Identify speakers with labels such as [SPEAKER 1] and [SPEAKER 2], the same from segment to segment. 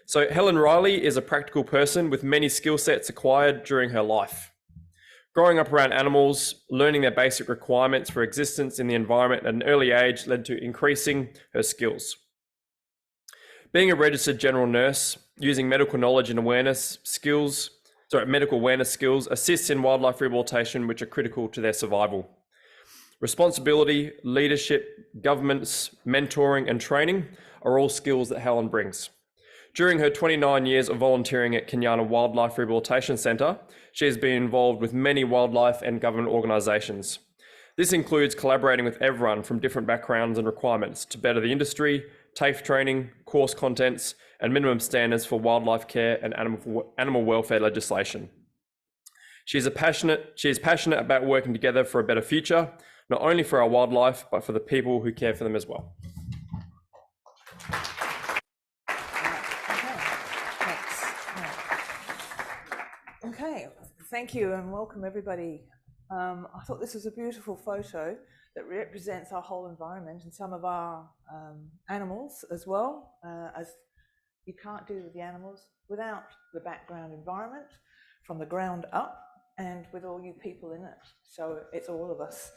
[SPEAKER 1] So Helen Riley is a practical person with many skill sets acquired during her life. Growing up around animals, learning their basic requirements for existence in the environment at an early age led to increasing her skills. Being a registered general nurse, using medical knowledge and medical awareness skills assists in wildlife rehabilitation, which are critical to their survival. Responsibility, leadership, governance, mentoring, and training are all skills that Helen brings. During her 29 years of volunteering at Kenyana Wildlife Rehabilitation Centre, she has been involved with many wildlife and government organisations. This includes collaborating with everyone from different backgrounds and requirements to better the industry, TAFE training, course contents, and minimum standards for wildlife care and animal welfare legislation. She is passionate about working together for a better future, not only for our wildlife, but for the people who care for them as well.
[SPEAKER 2] Okay, thank you and welcome everybody. I thought this was a beautiful photo that represents our whole environment and some of our animals as well, as you can't do with the animals without the background environment from the ground up and with all you people in it. So it's all of us.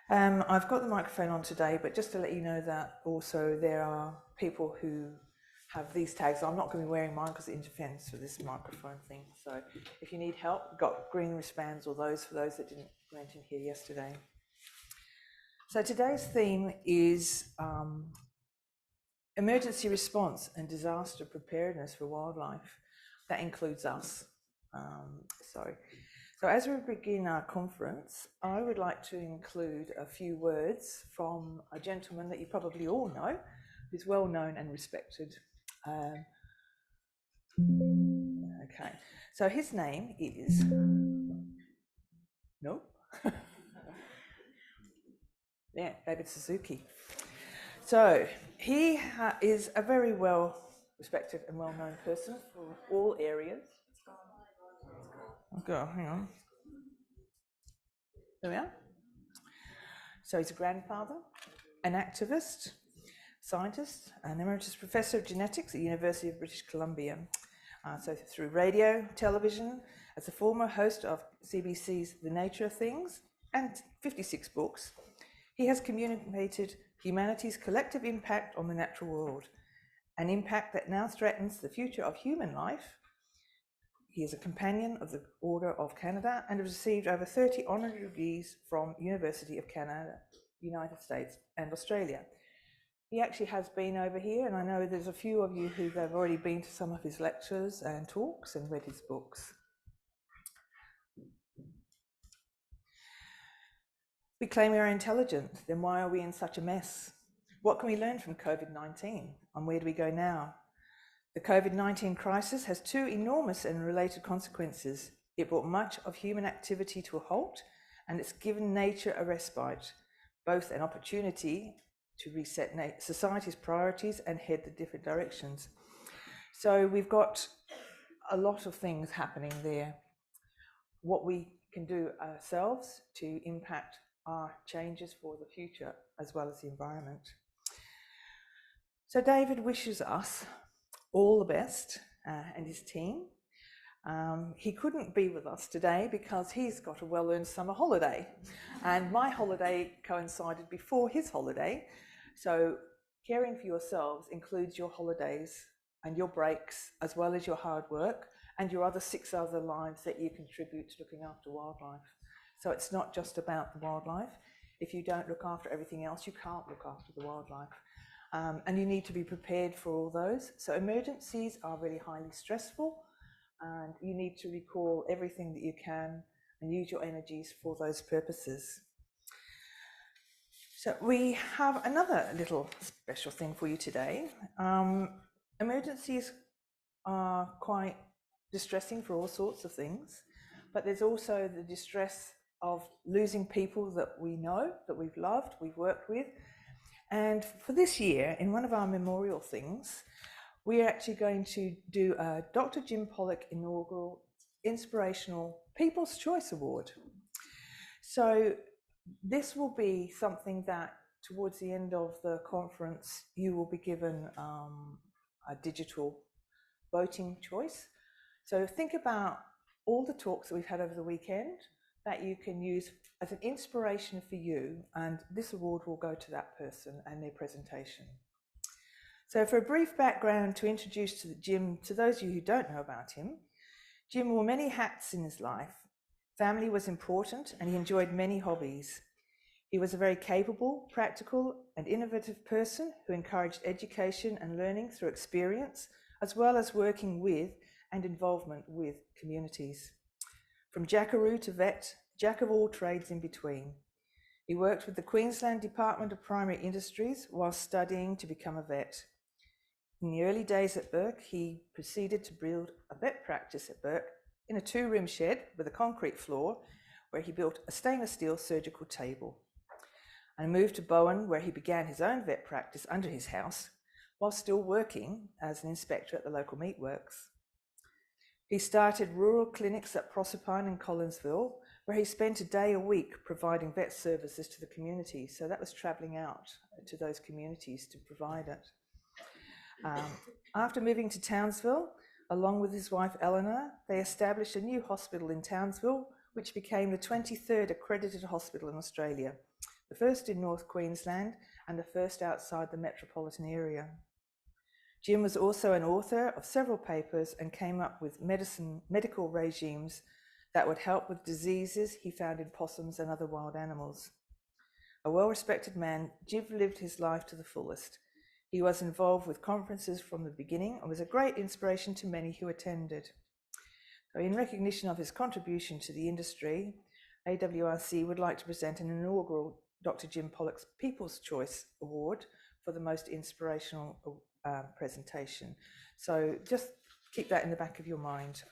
[SPEAKER 2] I've got the microphone on today, but just to let you know that also there are people who have these tags. I'm not going to be wearing mine because it interferes with this microphone thing. So if you need help, we've got green wristbands or those for those that didn't went in here yesterday. So today's theme is emergency response and disaster preparedness for wildlife. That includes us. So as we begin our conference, I would like to include a few words from a gentleman that you probably all know, who's well known and respected. Okay, so his name is, David Suzuki. So he is a very well respected and well known person for all areas. Okay, hang on. There we are. So he's a grandfather, an activist, scientist, an emeritus professor of genetics at the University of British Columbia. So through radio, television, as a former host of CBC's The Nature of Things and 56 books, he has communicated humanity's collective impact on the natural world, an impact that now threatens the future of human life. He is a companion of the Order of Canada and has received over 30 honorary degrees from University of Canada, United States and Australia. He actually has been over here, and I know there's a few of you who have already been to some of his lectures and talks and read his books. We claim we are intelligent, then why are we in such a mess? What can we learn from COVID-19, and where do we go now? The COVID-19 crisis has two enormous and related consequences. It brought much of human activity to a halt, and it's given nature a respite, both an opportunity to reset society's priorities and head the different directions. So we've got a lot of things happening there. What we can do ourselves to impact our changes for the future as well as the environment. So David wishes us all the best and his team. He couldn't be with us today because he's got a well-earned summer holiday, and my holiday coincided before his holiday. So caring for yourselves includes your holidays and your breaks, as well as your hard work and your other 6 other lives that you contribute to looking after wildlife. So it's not just about the wildlife. If you don't look after everything else, you can't look after the wildlife. And you need to be prepared for all those. So emergencies are really highly stressful, and you need to recall everything that you can and use your energies for those purposes. So we have another little special thing for you today. Emergencies are quite distressing for all sorts of things, but there's also the distress of losing people that we know, that we've loved, we've worked with. And for this year, in one of our memorial things, we're actually going to do a Dr. Jim Pollock inaugural Inspirational People's Choice Award. So this will be something that towards the end of the conference, you will be given a digital voting choice. So think about all the talks that we've had over the weekend that you can use as an inspiration for you, and this award will go to that person and their presentation. So for a brief background to introduce Jim, to those of you who don't know about him, Jim wore many hats in his life. Family was important and he enjoyed many hobbies. He was a very capable, practical and innovative person who encouraged education and learning through experience, as well as working with and involvement with communities. From jackaroo to vet, jack of all trades in between. He worked with the Queensland Department of Primary Industries while studying to become a vet. In the early days at Burke, he proceeded to build a vet practice at Burke in a 2-room shed with a concrete floor, where he built a stainless steel surgical table, and moved to Bowen, where he began his own vet practice under his house while still working as an inspector at the local meatworks. He started rural clinics at Proserpine and Collinsville, where he spent a day a week providing vet services to the community. So that was travelling out to those communities to provide it. After moving to Townsville, along with his wife Eleanor, they established a new hospital in Townsville, which became the 23rd accredited hospital in Australia, the first in North Queensland and the first outside the metropolitan area. Jim was also an author of several papers and came up with medical regimes that would help with diseases he found in possums and other wild animals. A well-respected man, Jim lived his life to the fullest. He was involved with conferences from the beginning and was a great inspiration to many who attended. So in recognition of his contribution to the industry, AWRC would like to present an inaugural Dr. Jim Pollock's People's Choice Award for the most inspirational presentation. So just keep that in the back of your mind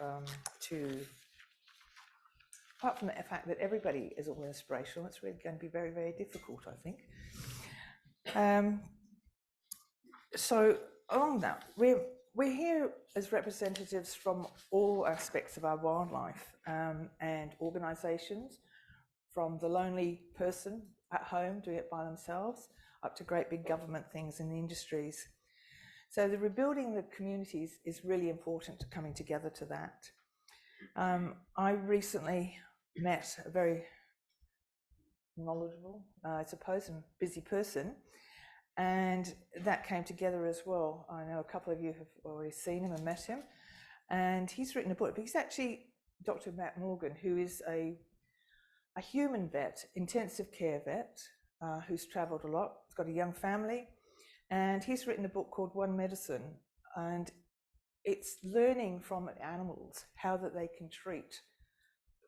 [SPEAKER 2] apart from the fact that everybody is all inspirational, it's really going to be very, very difficult, I think. So along that, we're here as representatives from all aspects of our wildlife and organisations, from the lonely person at home doing it by themselves up to great big government things in the industries. So the rebuilding the communities is really important to coming together to that. I recently met a very knowledgeable, I suppose, and busy person, and that came together as well. I know a couple of you have already seen him and met him, and he's written a book, but he's actually Dr. Matt Morgan, who is a human vet, intensive care vet, who's travelled a lot. He's got a young family, and he's written a book called One Medicine, and it's learning from animals how that they can treat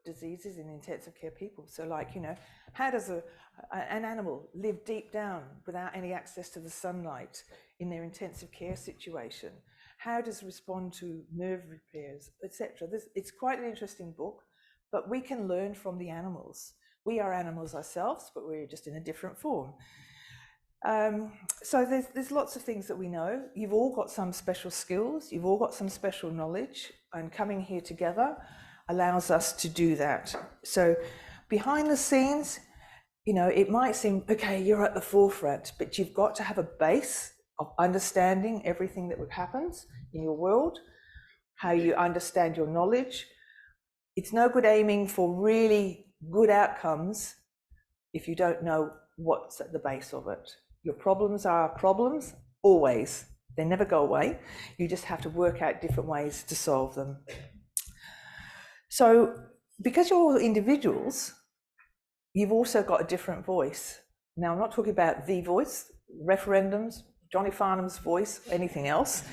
[SPEAKER 2] diseases in intensive care people. So like, you know, how does an animal live deep down without any access to the sunlight in their intensive care situation? How does it respond to nerve repairs, etc.? It's quite an interesting book, but we can learn from the animals. We are animals ourselves, but we're just in a different form. So there's lots of things that we know. You've all got some special skills, you've all got some special knowledge, and coming here together allows us to do that. So behind the scenes, you know, it might seem, okay, you're at the forefront, but you've got to have a base of understanding everything that happens in your world, how you understand your knowledge. It's no good aiming for really good outcomes if you don't know what's at the base of it. Your problems are problems, always. They never go away. You just have to work out different ways to solve them. So because you're all individuals, you've also got a different voice. Now, I'm not talking about the voice, referendums, Johnny Farnham's voice, anything else.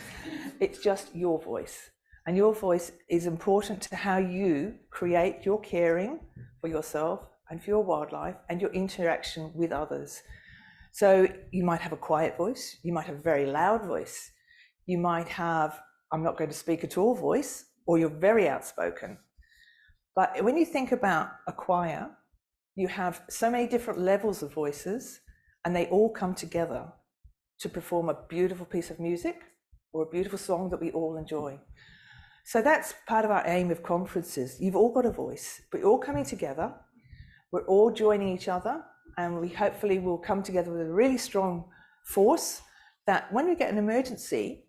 [SPEAKER 2] It's just your voice. And your voice is important to how you create your caring for yourself and for your wildlife and your interaction with others. So you might have a quiet voice, you might have a very loud voice, you might have, I'm not going to speak at all voice, or you're very outspoken. But when you think about a choir, you have so many different levels of voices, and they all come together to perform a beautiful piece of music or a beautiful song that we all enjoy. So that's part of our aim of conferences. You've all got a voice, but you're all coming together. We're all joining each other, and we hopefully will come together with a really strong force that when we get an emergency,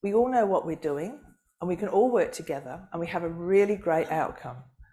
[SPEAKER 2] We all know what we're doing, and we can all work together, and we have a really great outcome.